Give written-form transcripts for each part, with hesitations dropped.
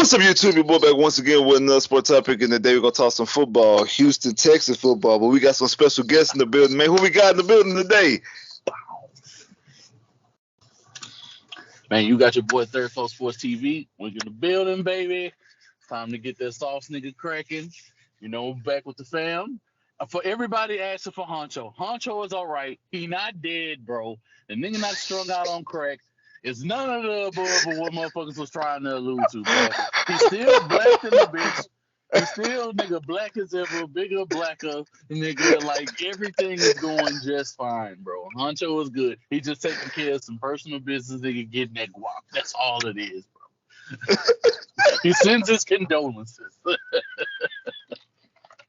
What's up, YouTube? Your boy back once again with another sport topic, and today we're gonna talk some football, Houston, Texas football. But we got some special guests in the building, man. Who we got in the building today? Man, you got your boy Third Flow Sports TV. We're in the building, baby. Time to get that sauce nigga cracking. You know, back with the fam. For everybody asking for Honcho. Honcho is all right. He not dead, bro. The nigga not strung out on crack. It's none of the above of what motherfuckers was trying to allude to, bro. He's still black in the bitch. He's still nigga black as ever, bigger, blacker, nigga. Like everything is going just fine, bro. Honcho is good. He just taking care of some personal business, nigga, getting that guap. That's all it is, bro. He sends his condolences.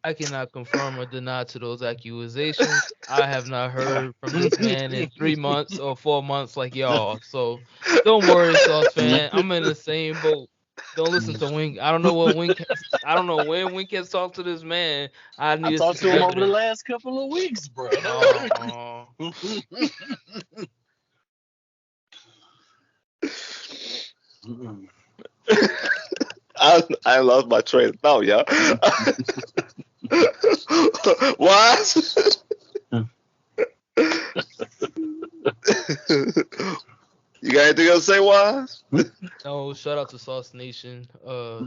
I cannot confirm or deny to those accusations. I have not heard from this man in 3 months or 4 months like y'all. So don't worry, Sauce fan. I'm in the same boat. Don't listen to Wink. I don't know what Wink. I don't know when Wink has talked to this man. I talked to him over the last couple of weeks, bro. I lost my train of thought, y'all. Wise? You got anything else to say, Wise? No, shout out to Sauce Nation.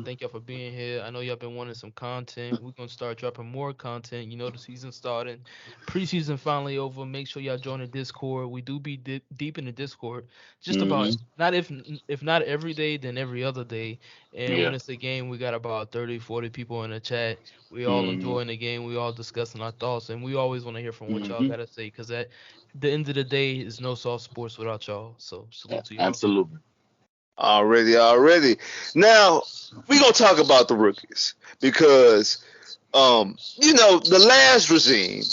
Thank y'all for being here. I know y'all been wanting some content. We're gonna start dropping more content. You know the season starting. Preseason finally over. Make sure y'all join the Discord. We do be deep in the Discord. Just about not if not every day, then every other day. And when it's a game, we got about 30, 40 people in the chat. We all enjoying the game. We all discussing our thoughts, and we always want to hear from what y'all gotta say, because at the end of the day, is no Sauce Sports without y'all. So salute to y'all. Absolutely. Already. Now we gonna talk about the rookies because, the last regime.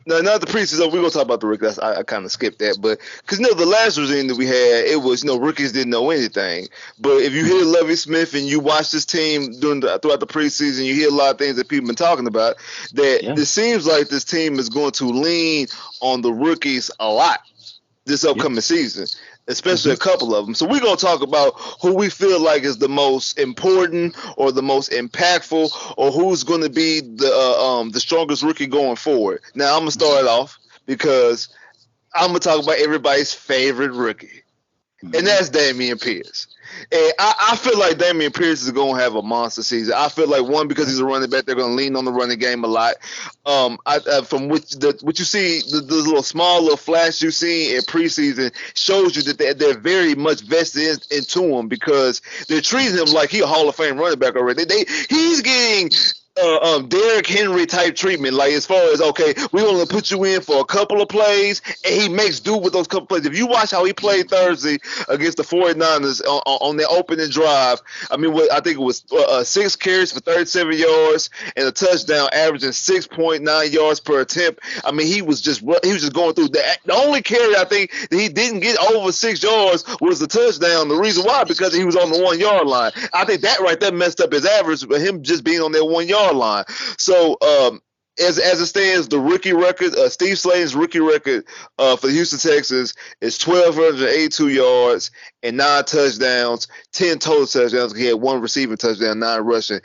Now, not the preseason. We're gonna talk about the rookies. I kind of skipped that, but because the last regime that we had, it was rookies didn't know anything. But if you hear Lovie Smith and you watch this team throughout the preseason, you hear a lot of things that people been talking about. That it seems like this team is going to lean on the rookies a lot this upcoming season, especially a couple of them. So we're going to talk about who we feel like is the most important or the most impactful, or who's going to be the strongest rookie going forward. Now, I'm going to start off because I'm going to talk about everybody's favorite rookie, and that's Damien Pierce. And I feel like Damien Pierce is going to have a monster season. I feel like, one, because he's a running back, they're going to lean on the running game a lot. From what you see, the little small little flash you see in preseason shows you that they're very much vested into him, because they're treating him like he's a Hall of Fame running back already. He's getting Derrick Henry type treatment, like as far as, okay, we want to put you in for a couple of plays, and he makes do with those couple plays. If you watch how he played Thursday against the 49ers on their opening drive, I think it was 6 carries for 37 yards and a touchdown, averaging 6.9 yards per attempt. He was just going through that. The only carry I think that he didn't get over 6 yards was the touchdown. The reason why, because he was on the 1 yard line. I think that right there messed up his average, but him just being on that 1 yard line. So as it stands, the rookie record, Steve Slayton's rookie record for the Houston Texans is 1,282 yards and 9 touchdowns, 10 total touchdowns. He had 1 receiving touchdown, 9 rushing.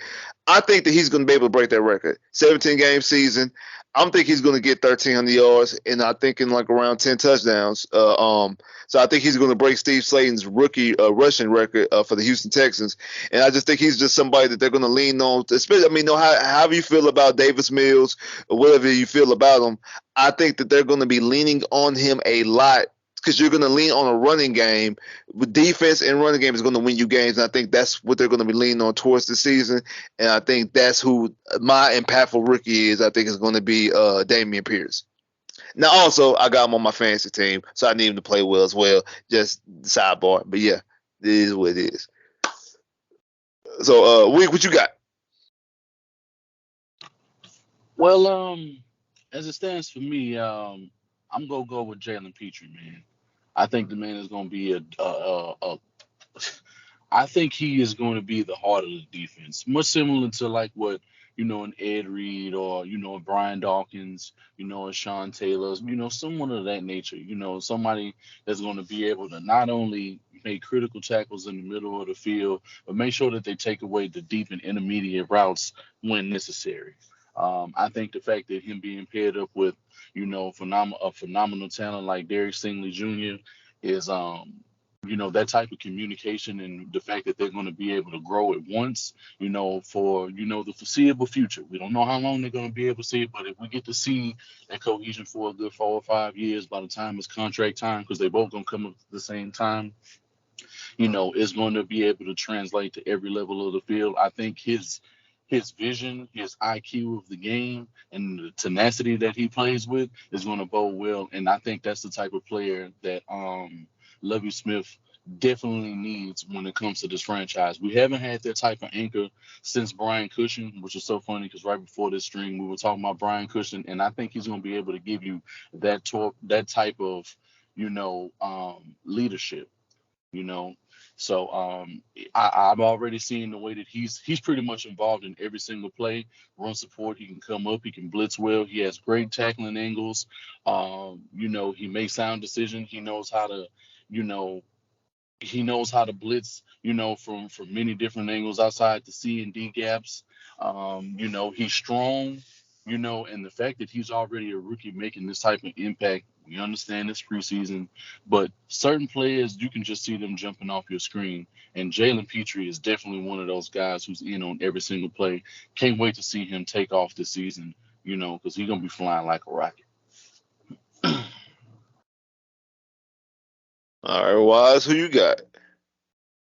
I think that he's going to be able to break that record. 17-game season. I'm thinking he's going to get 1,300 yards, and I'm thinking like around 10 touchdowns. So I think he's going to break Steve Slayton's rookie rushing record for the Houston Texans. And I just think he's just somebody that they're going to lean on. Especially, however you feel about Davis Mills or whatever you feel about him, I think that they're going to be leaning on him a lot, because you're going to lean on a running game. With defense and running game is going to win you games, and I think that's what they're going to be leaning on towards the season. And I think that's who my impactful rookie is. I think it's going to be Damien Pierce. Now, also, I got him on my fantasy team, so I need him to play well as well. Just sidebar. But, yeah, it is what it is. So, Week, what you got? Well, as it stands for me, I'm going to go with Jalen Petrie, man. I think the man is going to be I think he is going to be the heart of the defense, much similar to like what an Ed Reed or a Brian Dawkins, a Sean Taylor, someone of that nature. Somebody that's going to be able to not only make critical tackles in the middle of the field, but make sure that they take away the deep and intermediate routes when necessary. I think the fact that him being paired up with a phenomenal talent like Derek Stingley Jr. is that type of communication and the fact that they're going to be able to grow at once, for the foreseeable future. We don't know how long they're going to be able to see it, but if we get to see that cohesion for a good 4 or 5 years, by the time it's contract time, because they both gonna come up at the same time, is going to be able to translate to every level of the field. I think his vision, his IQ of the game, and the tenacity that he plays with is going to bode well. And I think that's the type of player that Lovie Smith definitely needs when it comes to this franchise. We haven't had that type of anchor since Brian Cushing, which is so funny because right before this stream we were talking about Brian Cushing, and I think he's going to be able to give you that type of leadership. you know. So I'm already seeing the way that he's pretty much involved in every single play. Run support, he can come up, he can blitz well. He has great tackling angles. He makes sound decisions. You know, he knows how to blitz, from many different angles outside the C and D gaps. He's strong, and the fact that he's already a rookie making this type of impact, we understand this preseason, but certain players, you can just see them jumping off your screen. And Jalen Petrie is definitely one of those guys who's in on every single play. Can't wait to see him take off this season, because he's going to be flying like a rocket. All right, Wise, who you got?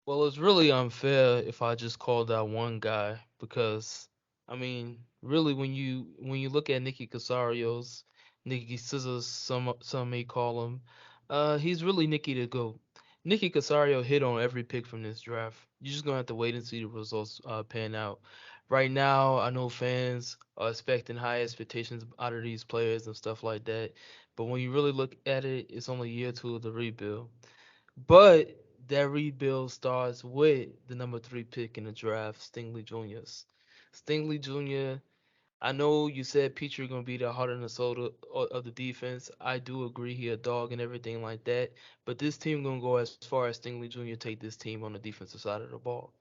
Well, it's really unfair if I just called out one guy because I mean, really when you look at Nicky Casario's, Nicky Scissors, some may call him, he's really Nicky to go. Nicky Casario hit on every pick from this draft. You're just gonna have to wait and see the results pan out. Right now, I know fans are expecting high expectations out of these players and stuff like that, but when you really look at it, it's only year two of the rebuild. But that rebuild starts with the number three pick in the draft, Stingley Jr.'s. Stingley Jr., I know you said Petrie gonna be the heart and the soul of the defense. I do agree he a dog and everything like that. But this team gonna go as far as Stingley Jr. take this team on the defensive side of the ball.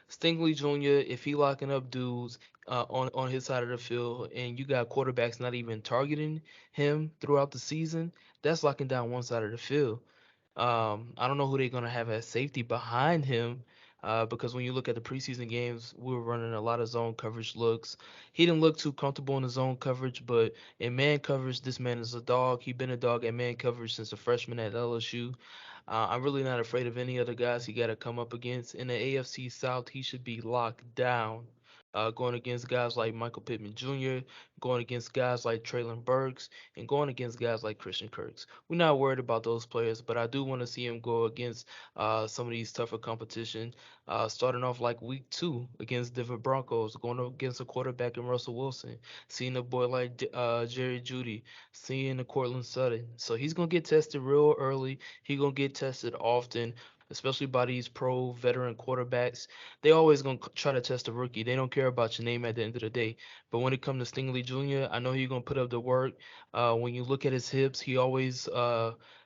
Stingley Jr., if he locking up dudes on his side of the field, and you got quarterbacks not even targeting him throughout the season, that's locking down one side of the field. I don't know who they're gonna have as safety behind him, because when you look at the preseason games, we were running a lot of zone coverage looks. He didn't look too comfortable in the zone coverage, but in man coverage, this man is a dog. He been a dog at man coverage since a freshman at LSU. I'm really not afraid of any other guys he got to come up against. In the AFC South, he should be locked down. Going against guys like Michael Pittman Jr., going against guys like Traylon Burks, and going against guys like Christian Kirks. We're not worried about those players, but I do want to see him go against some of these tougher competition. Starting off like week two against Denver Broncos, going up against a quarterback in Russell Wilson, seeing a boy like Jerry Judy, seeing the Cortland Sutton. So he's gonna get tested real early. He's gonna get tested often, especially by these pro veteran quarterbacks. They always gonna try to test a rookie. They don't care about your name at the end of the day. But when it comes to Stingley Jr., I know he's gonna put up the work. When you look at his hips, he always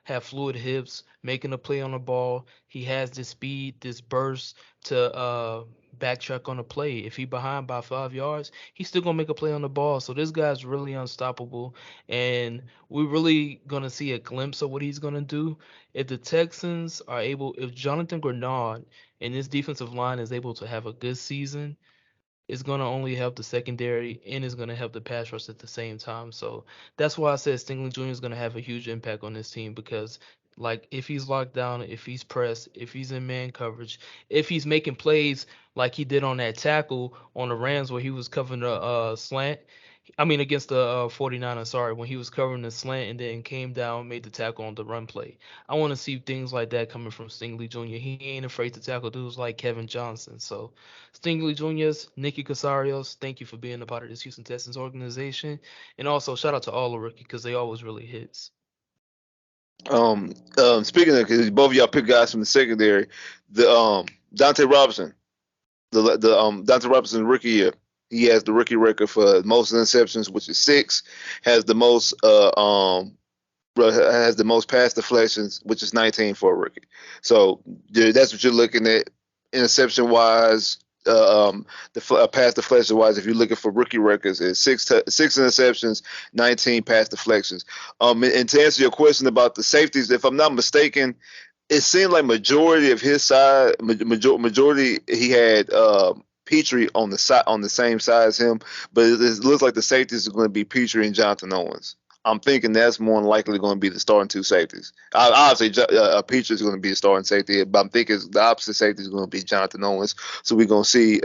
have fluid hips, making a play on the ball. He has this speed, this burst to backtrack on a play. If he behind by 5 yards, he's still gonna make a play on the ball. So this guy's really unstoppable, and we're really gonna see a glimpse of what he's gonna do if the Texans are able. If Jonathan Grenard and this defensive line is able to have a good season, it's going to only help the secondary and it's going to help the pass rush at the same time. So that's why I said Stingley Jr. is going to have a huge impact on this team because, like, if he's locked down, if he's pressed, if he's in man coverage, if he's making plays like he did on that tackle on the Rams where he was covering the slant, I mean, against the 49ers, sorry, when he was covering the slant and then came down, made the tackle on the run play. I want to see things like that coming from Stingley Jr. He ain't afraid to tackle dudes like Kevin Johnson. So, Stingley Jr.'s, Nicky Casarios, thank you for being a part of this Houston Texans organization. And also, shout out to all the rookies because they always really hits. Speaking of, because both of y'all pick guys from the secondary, the Dante Robinson, the Dante Robinson rookie year. He has the rookie record for most interceptions, which is 6. Has the most has the most pass deflections, which is 19 for a rookie. So that's what you're looking at interception wise. The pass deflection wise, if you're looking for rookie records, is six interceptions, 19 pass deflections. And to answer your question about the safeties, if I'm not mistaken, it seemed like majority of his side, majority he had Petrie on the side on the same side as him, but it looks like the safeties are going to be Petrie and Jonathan Owens. I'm thinking that's more than likely going to be the starting 2 safeties. Obviously, Petrie is going to be the starting safety, but I'm thinking the opposite safety is going to be Jonathan Owens. So we're going to see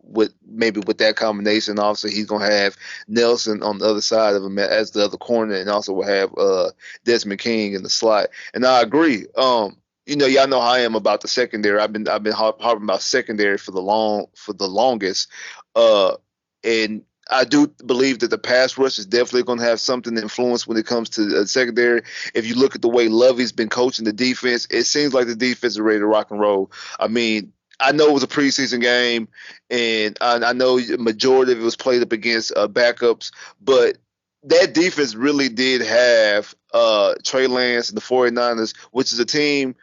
with that combination. Also, he's going to have Nelson on the other side of him as the other corner, and also will have Desmond King in the slot. And I agree. Y'all know how I am about the secondary. I've been harping about secondary for the longest. And I do believe that the pass rush is definitely going to have something to influence when it comes to the secondary. If you look at the way Lovey's been coaching the defense, it seems like the defense is ready to rock and roll. I mean, I know it was a preseason game, and I know the majority of it was played up against backups, but that defense really did have Trey Lance and the 49ers, which is a team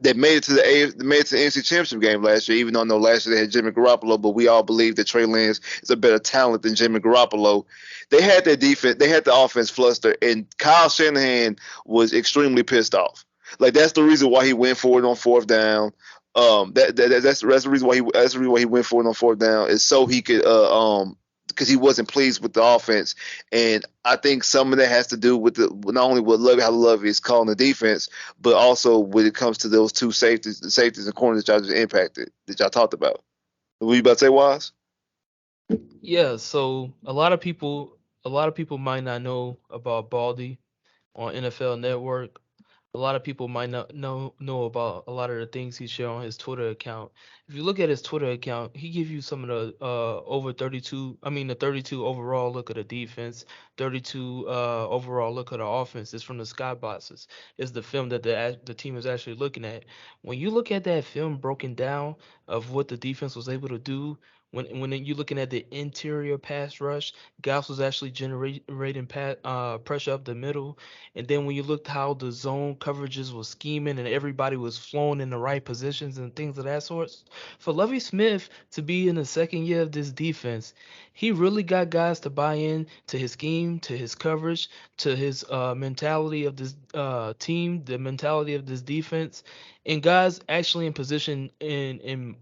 that made it to the NFC Championship game last year. Even though I know last year they had Jimmy Garoppolo, but we all believe that Trey Lance is a better talent than Jimmy Garoppolo. They had their defense, they had the offense flustered, and Kyle Shanahan was extremely pissed off. Like that's the reason why he went for it on 4th down. That's the reason why he went for it on 4th down is so he could because he wasn't pleased with the offense. And I think some of that has to do with not only what how Lovey is calling the defense, but also when it comes to those 2 safeties, the safeties and corners that y'all just impacted, that y'all talked about. What you about to say, Wise? Yeah, so a lot of people might not know about Baldy on NFL Network. A lot of people might not know about a lot of the things he shared on his Twitter account. If you look at his Twitter account, he gives you some of the the 32 overall look at the defense, 32 overall look at the offense. It's from the sky boxes. It's the film that the team is actually looking at. When you look at that film broken down of what the defense was able to do, when you're looking at the interior pass rush, Gauss was actually generating pressure up the middle. And then when you looked how the zone coverages was scheming and everybody was flowing in the right positions and things of that sort, for Lovie Smith to be in the second year of this defense, he really got guys to buy in to his scheme, to his coverage, to his mentality of this team, the mentality of this defense, and guys actually in position in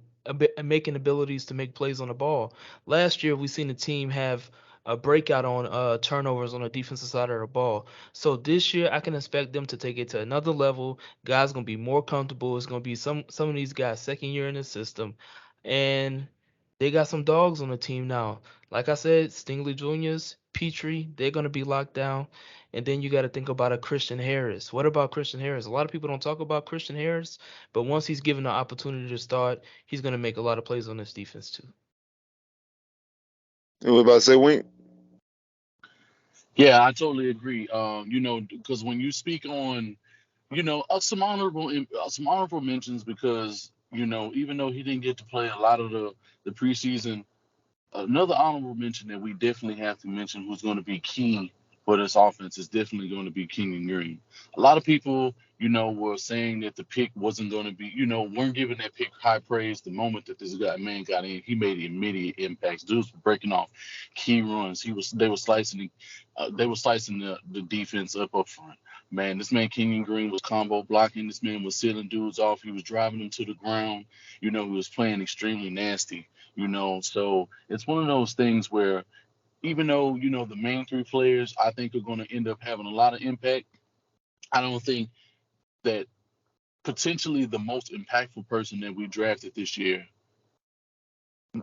making abilities to make plays on the ball. Last year, we seen the team have a breakout on turnovers on the defensive side of the ball. So this year, I can expect them to take it to another level. Guys gonna be more comfortable. It's gonna be some of these guys second year in the system, and they got some dogs on the team now. Like I said, Stingley Juniors, Petrie, they're gonna be locked down. And then you got to think about a Christian Harris. What about Christian Harris? A lot of people don't talk about Christian Harris, but once he's given the opportunity to start, he's gonna make a lot of plays on this defense too. And what about to say, Wink? Yeah, I totally agree. Because when you speak on, some honorable mentions because even though he didn't get to play a lot of the preseason. Another honorable mention that we definitely have to mention who's going to be key for this offense is definitely going to be Kenyon Green. A lot of people, were saying that the pick wasn't going to be, weren't giving that pick high praise. The moment that this man got in, he made immediate impacts. Dudes were breaking off key runs. They were slicing the defense up front. Man, this man Kenyon Green was combo blocking. This man was sealing dudes off. He was driving them to the ground. He was playing extremely nasty. So it's one of those things where even though the main 3 players I think are going to end up having a lot of impact, I don't think that potentially the most impactful person that we drafted this year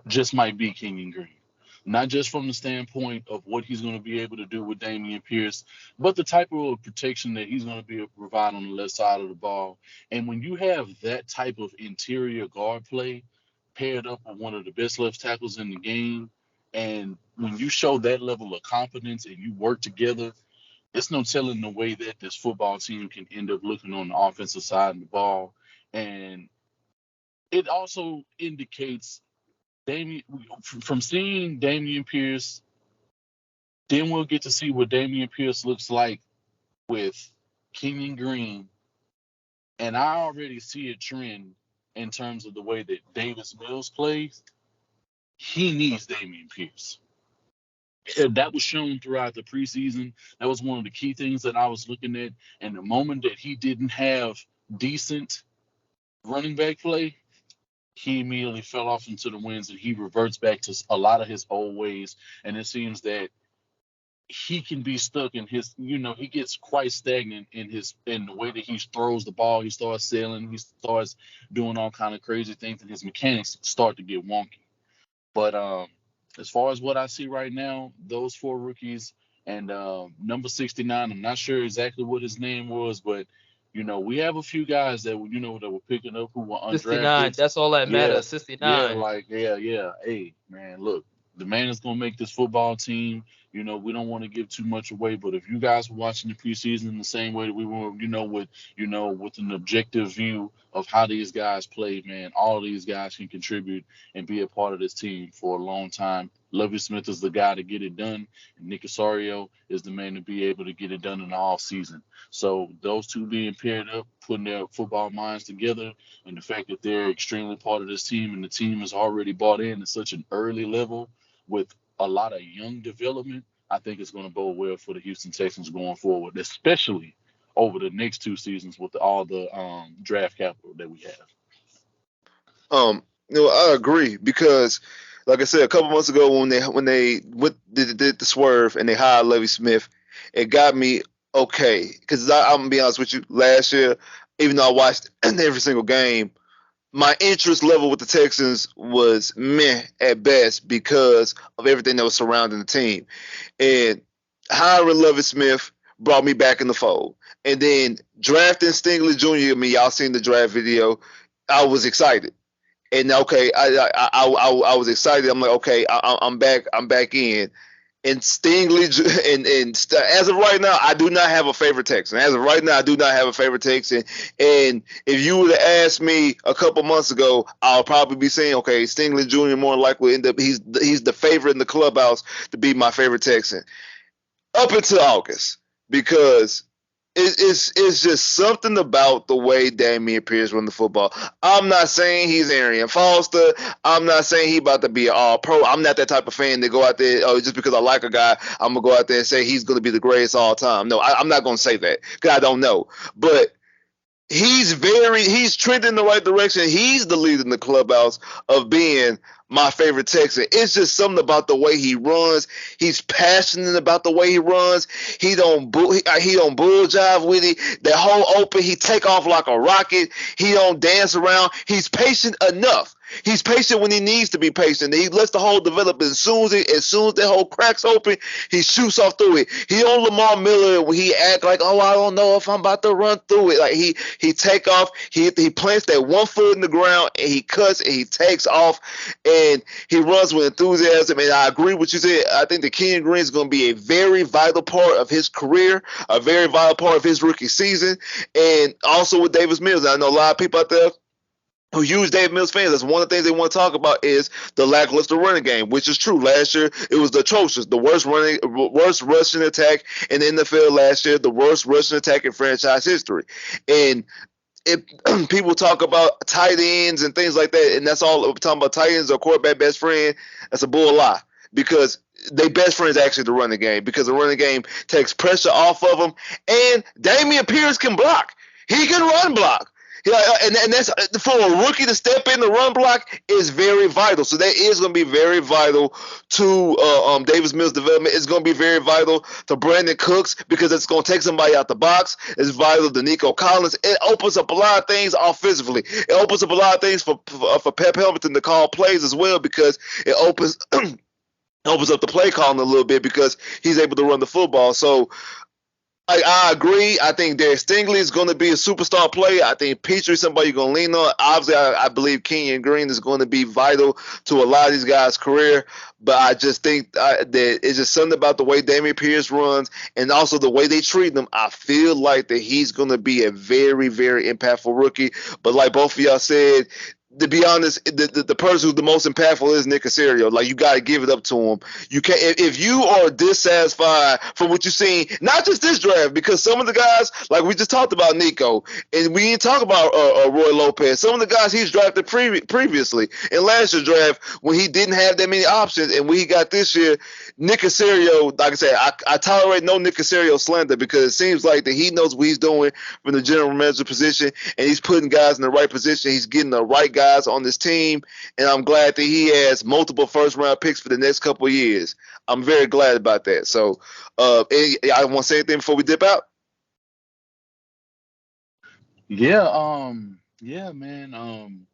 just might be Kenyon Green. Not just from the standpoint of what he's going to be able to do with Damien Pierce, but the type of protection that he's going to be able to provide on the left side of the ball. And when you have that type of interior guard play paired up with one of the best left tackles in the game, and when you show that level of confidence and you work together, it's no telling the way that this football team can end up looking on the offensive side of the ball. And it also indicates from seeing Damien Pierce, then we'll get to see what Damien Pierce looks like with Kenyon Green, and I already see a trend in terms of the way that Davis Mills plays. He needs Damien Pierce. And that was shown throughout the preseason. That was one of the key things that I was looking at. And the moment that he didn't have decent running back play, he immediately fell off into the winds and he reverts back to a lot of his old ways. And it seems that he can be stuck in his, he gets quite stagnant in the way that he throws the ball. He starts sailing, he starts doing all kind of crazy things, and his mechanics start to get wonky. But as far as what I see right now, those 4 rookies and number 69, I'm not sure exactly what his name was, but we have a few guys that that were picking up who were undrafted. 69, that's all that matters. 69. Yeah. Hey, man, look, the man is gonna make this football team. We don't want to give too much away, but if you guys were watching the preseason in the same way that we were, with an objective view of how these guys play, man, all of these guys can contribute and be a part of this team for a long time. Lovie Smith is the guy to get it done, and Nick Osorio is the man to be able to get it done in the off season. So those two being paired up, putting their football minds together, and the fact that they're extremely part of this team, and the team is already bought in at such an early level with a lot of young development, I think it's going to bode well for the Houston Texans going forward, especially over the next 2 seasons with all the draft capital that we have. I agree because, like I said, a couple months ago when they did the swerve and they hired Lovie Smith, it got me okay. Because I'm gonna be honest with you, last year, even though I watched every single game, my interest level with the Texans was meh at best because of everything that was surrounding the team. And hiring Lovie Smith brought me back in the fold. And then drafting Stingley Jr., y'all seen the draft video, I was excited. And okay, I was excited. I'm like, okay, I'm back in. And Stingley, and as of right now, I do not have a favorite Texan. As of right now, I do not have a favorite Texan. And if you would have asked me a couple months ago, I'll probably be saying, okay, Stingley Jr. more likely end up he's the favorite in the clubhouse to be my favorite Texan up until August, because it's just something about the way Damien Pierce run the football. I'm not saying he's Arian Foster. I'm not saying he about to be an all-pro. I'm not that type of fan to go out there, just because I like a guy, I'm going to go out there and say he's going to be the greatest all time. No, I'm not going to say that because I don't know. But he's trending in the right direction. He's the leader in the clubhouse of being my favorite Texan. It's just something about the way he runs. He's passionate about the way he runs. He don't bull jive with it. That whole open, he take off like a rocket. He don't dance around. He's patient enough. He's patient when he needs to be patient. He lets the hole develop. As soon as the hole cracks open, he shoots off through it. He on Lamar Miller when he act like, oh, I don't know if I'm about to run through it. Like he take off. He plants that one foot in the ground and he cuts and he takes off and he runs with enthusiasm. And I agree with what you said. I think that Kenyon Green is going to be a very vital part of his career, a very vital part of his rookie season, and also with Davis Mills. I know a lot of people out there who huge Davis Mills fans, that's one of the things they want to talk about is the lackluster running game, which is true. Last year, it was atrocious. The worst rushing attack in the NFL last year, the worst rushing attack in franchise history. And people talk about tight ends and things like that, and that's all we're talking about, tight ends or quarterback best friend, that's a bull lie. Because their best friend is actually the running game, because the running game takes pressure off of them. And Damien Pierce can block. He can run block. Yeah, and that's for a rookie to step in the run block is very vital. So that is going to be very vital to Davis Mills' development. It's going to be very vital to Brandon Cooks because it's going to take somebody out the box. It's vital to Nico Collins. It opens up a lot of things offensively. It opens up a lot of things for Pep Hamilton to call plays as well, because it opens up the play calling a little bit because he's able to run the football. So I agree. I think Derek Stingley is going to be a superstar player. I think Petrie is somebody you're going to lean on. Obviously, I believe Kenyon Green is going to be vital to a lot of these guys' career. But I just think that it's just something about the way Damien Pierce runs and also the way they treat him. I feel like that he's going to be a very, very impactful rookie. But like both of y'all said, to be honest, the person who's the most impactful is Nick Casario. Like, you got to give it up to him. You can't if you are dissatisfied from what you've seen, not just this draft, because some of the guys, like we just talked about Nico, and we didn't talk about Roy Lopez. Some of the guys he's drafted previously in last year's draft when he didn't have that many options, and when he got this year, Nick Casario, like I said, I tolerate no Nick Casario slander because it seems like that he knows what he's doing from the general manager position, and he's putting guys in the right position. He's getting the right guys on this team, and I'm glad that he has multiple first-round picks for the next couple of years. I'm very glad about that. So, I want to say anything before we dip out? Yeah, man.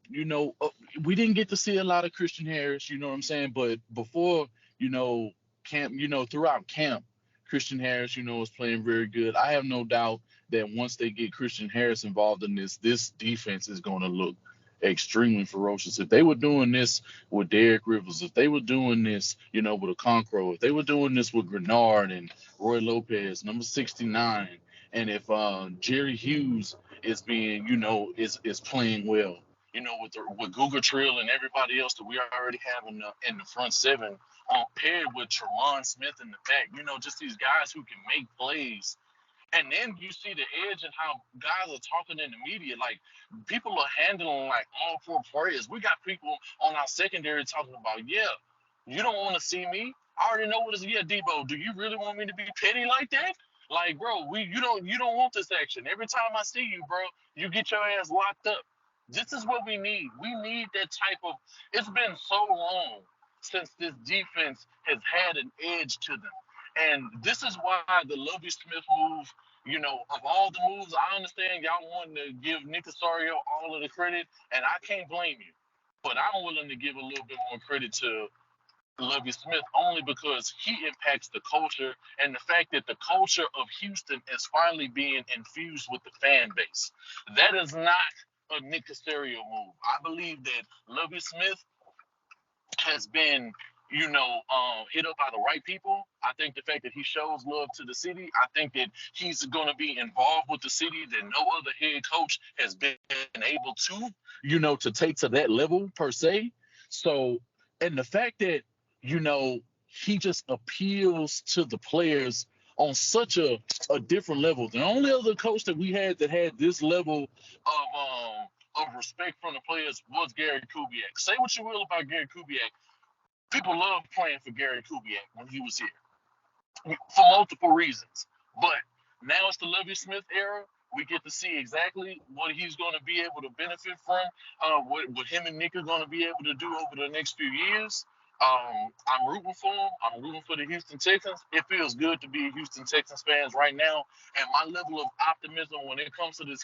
We didn't get to see a lot of Christian Harris, you know what I'm saying? But before, you know, camp, throughout camp, Christian Harris, was playing very good. I have no doubt that once they get Christian Harris involved in this defense is going to look extremely ferocious. If they were doing this with Derek Rivers, if they were doing this, with a Okonkwo, if they were doing this with Grenard and Roy Lopez, number 69, and if Jerry Hughes is being, is playing well, with Google Trill and everybody else that we already have in the front seven, paired with Tremont Smith in the back, just these guys who can make plays. And then you see the edge and how guys are talking in the media. Like, people are handling like all four players. We got people on our secondary talking about, yeah, you don't want to see me. I already know what it is. Yeah, Debo, do you really want me to be petty like that? Like, bro, you don't want this action. Every time I see you, bro, you get your ass locked up. This is what we need. We need that type of. It's been so long since this defense has had an edge to them. And this is why the Lovie Smith move, of all the moves, I understand y'all wanting to give Nick Casario all of the credit, and I can't blame you. But I'm willing to give a little bit more credit to Lovie Smith only because he impacts the culture and the fact that the culture of Houston is finally being infused with the fan base. That is not a Nick Casario move. I believe that Lovie Smith has been, hit up by the right people. I think the fact that he shows love to the city, I think that he's going to be involved with the city that no other head coach has been able to, to take to that level per se. So, and the fact that, he just appeals to the players on such a different level. The only other coach that we had that had this level of respect from the players was Gary Kubiak. Say what you will about Gary Kubiak. People loved playing for Gary Kubiak when he was here for multiple reasons. But now it's the Lovie Smith era. We get to see exactly what he's going to be able to benefit from, what him and Nick are going to be able to do over the next few years. I'm rooting for him. I'm rooting for the Houston Texans. It feels good to be a Houston Texans fans right now, and my level of optimism when it comes to this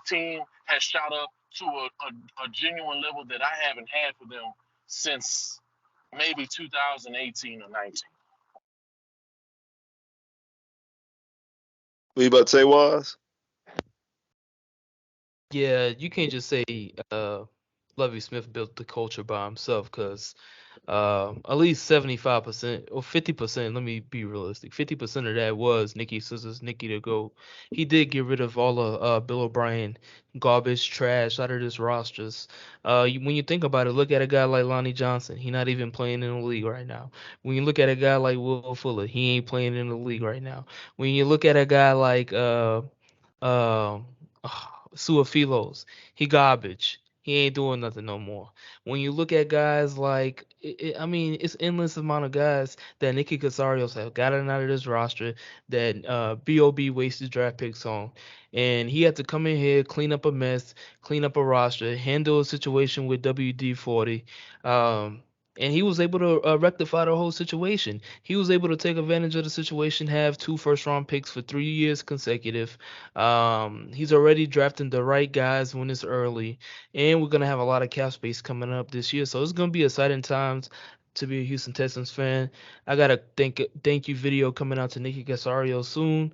team has shot up to a genuine level that I haven't had for them since maybe 2018 or 19. What you about to say, Was? Yeah, you can't just say Lovie Smith built the culture by himself because at least 75% or 50%, let me be realistic, 50% of that was Nikki Scissors, Nikki to go. He did get rid of all of Bill O'Brien garbage, trash out of this rosters. When you think about it, look at a guy like Lonnie Johnson. He not even playing in the league right now. When you look at a guy like Will Fuller, he ain't playing in the league right now. When you look at a guy like uh, Suafilos, he garbage. He ain't doing nothing no more. When you look at guys like, I mean, it's endless amount of guys that Nicky Casarios have gotten out of this roster that Bob wasted draft picks on, and he had to come in here, clean up a mess, clean up a roster, handle a situation with WD-40. Um, and he was able to rectify the whole situation. He was able to take advantage of the situation, have 2 first-round picks for 3 years consecutive. He's already drafting the right guys when it's early, and we're gonna have a lot of cap space coming up this year. So it's gonna be exciting times to be a Houston Texans fan. I got a thank you video coming out to Nicky Casario soon.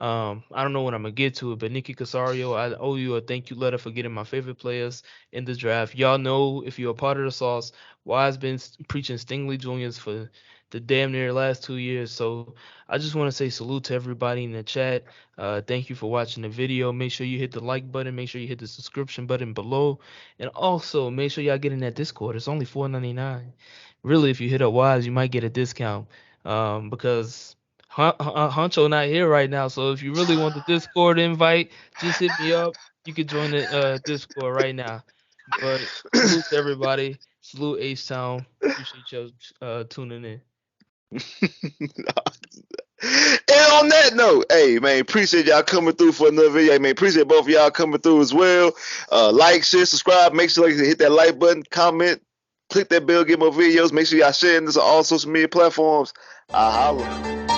I don't know when I'm gonna get to it, but Nicky Casario, I owe you a thank you letter for getting my favorite players in the draft. Y'all know if you're a part of the sauce, Wise been preaching Stingley Juniors for the damn near last 2 years. So I just want to say salute to everybody in the chat. Thank you for watching the video. Make sure you hit the like button. Make sure you hit the subscription button below. And also make sure y'all get in that Discord. It's only $4.99. Really, if you hit up Wise, you might get a discount. Because Huncho not here right now. So if you really want the Discord invite, just hit me up. You can join the Discord right now. But salute to everybody. Salute H-Town. Appreciate y'all tuning in. And on that note, hey man, appreciate y'all coming through for another video. Hey, man, appreciate both of y'all coming through as well. Like, share, subscribe. Make sure you hit that like button, comment, click that bell, get more videos. Make sure y'all sharing this on all social media platforms. Holla.